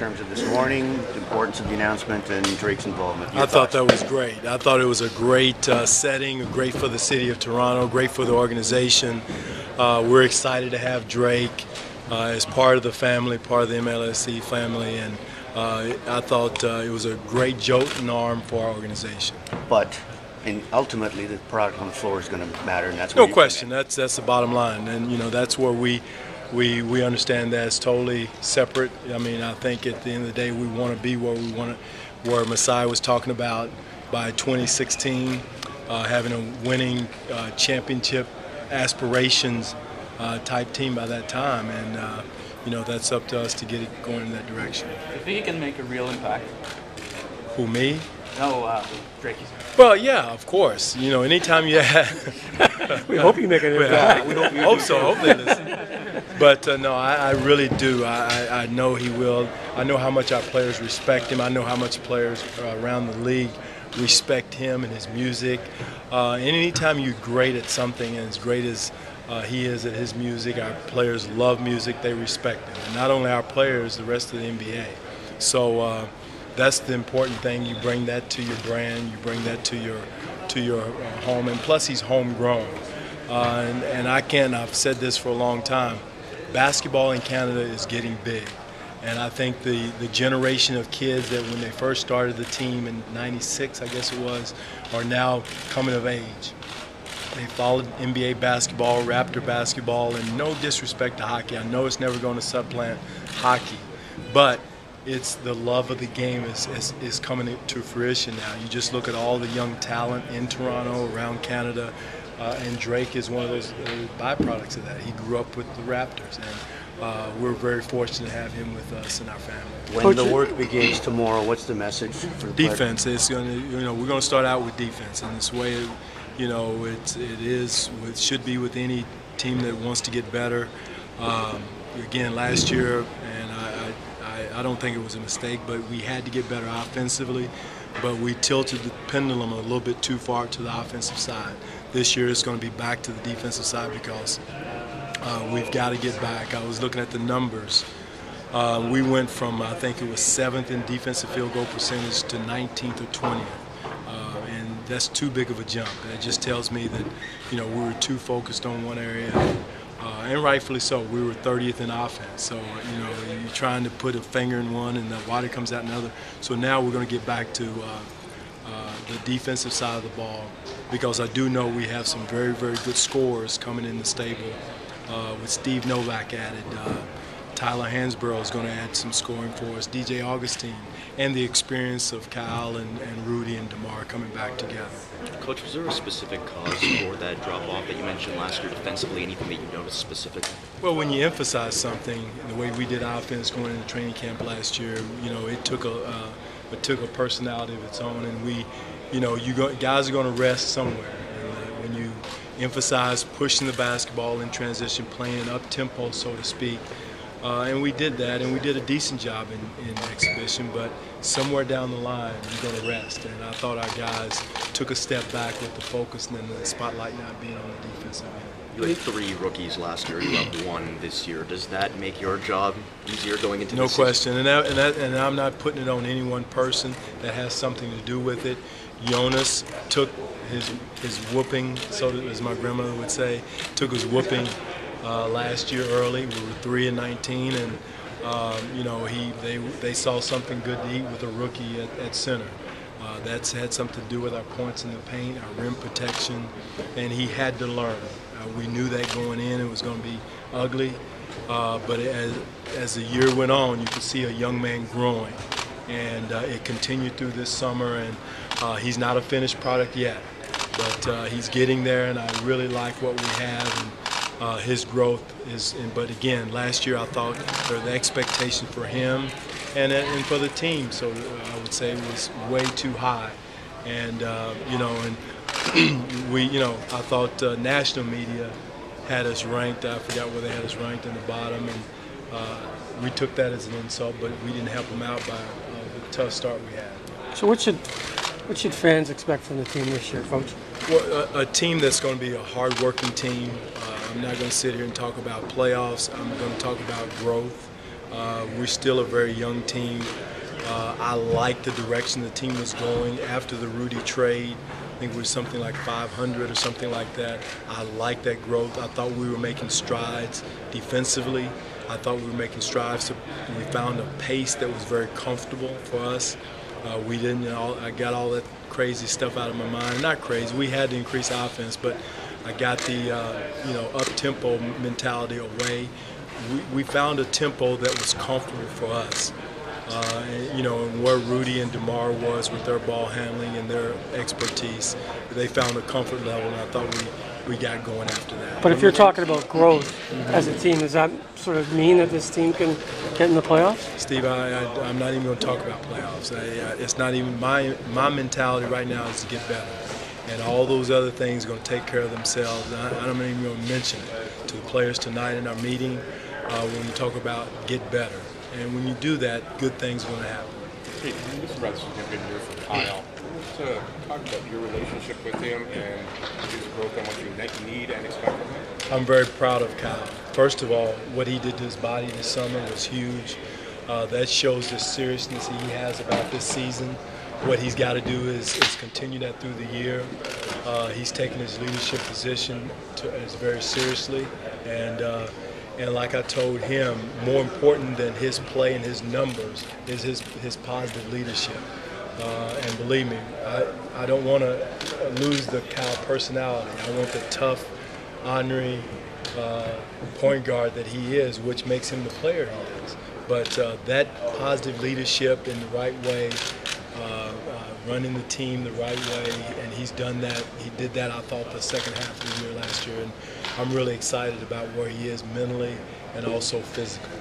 terms of this morning, the importance of the announcement, and Drake's involvement? I thought that was great. I thought it was a great setting, great for the city of Toronto, great for the organization. We're excited to have Drake as part of the family, part of the MLSE family, and I thought it was a great jolt in the arm for our organization. And ultimately, the product on the floor is going to matter, and that's no question. That's the bottom line, and that's where we understand that it's totally separate. I mean, I think at the end of the day, we want to be where Masai was talking about by 2016, having a winning championship aspirations type team by that time, and that's up to us to get it going in that direction. Do you think he can make a real impact? Who, me? No, Drake. Well, yeah, of course. Anytime you have... we hope you make an impact. We hope so. Hope they listen. But no, I really do. I know he will. I know how much our players respect him. I know how much players around the league respect him and his music. And anytime you're great at something, and as great as he is at his music, our players love music. They respect him. And not only our players, the rest of the NBA. So that's the important thing. You bring that to your brand. You bring that to your home. And plus, he's homegrown. And I've said this for a long time. Basketball in Canada is getting big. And I think the generation of kids that when they first started the team in '96, I guess it was, are now coming of age. They followed NBA basketball, Raptor basketball, and no disrespect to hockey. I know it's never going to supplant hockey, but it's the love of the game is coming to fruition now. You just look at all the young talent in Toronto, around Canada, and Drake is one of those byproducts of that. He grew up with the Raptors, and we're very fortunate to have him with us and our family. When the work begins tomorrow, what's the message for the defense? It's going to, we're going to start out with defense, and this way, it should be with any team that wants to get better. Again, last year, and I don't think it was a mistake, but we had to get better offensively, but we tilted the pendulum a little bit too far to the offensive side. This year it's going to be back to the defensive side because we've got to get back. I was looking at the numbers. We went from, I think it was 7th in defensive field goal percentage to 19th or 20th. And that's too big of a jump. That just tells me that, we were too focused on one area. And rightfully so. We were 30th in offense. So, you're trying to put a finger in one and the water comes out in another. So now we're going to get back to the defensive side of the ball because I do know we have some very, very good scorers coming in the stable. With Steve Novak added, Tyler Hansborough is going to add some scoring for us, DJ Augustine, and the experience of Kyle and Rudy and DeMar coming back together. Coach, was there a specific cause for that drop-off that you mentioned last year defensively, anything that you noticed specifically? Well, when you emphasize something, the way we did offense going into training camp last year, it took a personality of its own, and guys are going to rest somewhere. And when you emphasize pushing the basketball in transition, playing up-tempo, so to speak, and we did that, and we did a decent job in exhibition, but somewhere down the line, you're going to rest. And I thought our guys took a step back with the focus and then the spotlight not being on the defensive end. You had 3 rookies last year. You have 1 this year. Does that make your job easier going into this season? No question, and I'm not putting it on any one person. That has something to do with it. Jonas took his whooping, so as my grandmother would say, took his whooping last year early. We were 3-19, and they saw something good to eat with a rookie at center. That's had something to do with our points in the paint, our rim protection, and he had to learn. We knew that going in, it was going to be ugly, but as the year went on, you could see a young man growing, and it continued through this summer, and he's not a finished product yet, but he's getting there, and I really like what we have. And his growth is, but again, last year I thought the expectation for him and for the team, so I would say it was way too high, and I thought national media had us ranked. I forgot where they had us ranked in the bottom, and we took that as an insult, but we didn't help them out by the tough start we had. So what should fans expect from the team this year, Coach? Well, a team that's going to be a hard-working team. I'm not going to sit here and talk about playoffs. I'm going to talk about growth. We're still a very young team. I like the direction the team was going after the Rudy trade. I think it was something like 500 or something like that. I like that growth. I thought we were making strides defensively. I thought we were making strides. We found a pace that was very comfortable for us. We didn't, I got all that crazy stuff out of my mind. Not crazy. We had to increase offense, but I got the up-tempo mentality away. We found a tempo that was comfortable for us. And where Rudy and DeMar was with their ball handling and their expertise, they found a comfort level, and I thought we got going after that. But if you're talking about growth as a team, does that sort of mean that this team can get in the playoffs? Steve, I'm not even going to talk about playoffs. It's not even my mentality right now is to get better. And all those other things are going to take care of themselves. I'm not even going to mention it to the players tonight in our meeting when we talk about get better. And when you do that, good things are going to happen. Hey, this is a rather significant year for Kyle. To talk about your relationship with him and his growth and what you need and expect from him. I'm very proud of Kyle. First of all, what he did to his body this summer was huge. That shows the seriousness he has about this season. What he's got to do is continue that through the year. He's taken his leadership position very seriously, and like I told him, more important than his play and his numbers is his positive leadership. And believe me, I don't want to lose the Kyle personality. I want the tough, ornery point guard that he is, which makes him the player he is. But that positive leadership in the right way, running the team the right way, and he's done that. He did that, I thought, the second half of the year last year, and I'm really excited about where he is mentally and also physically.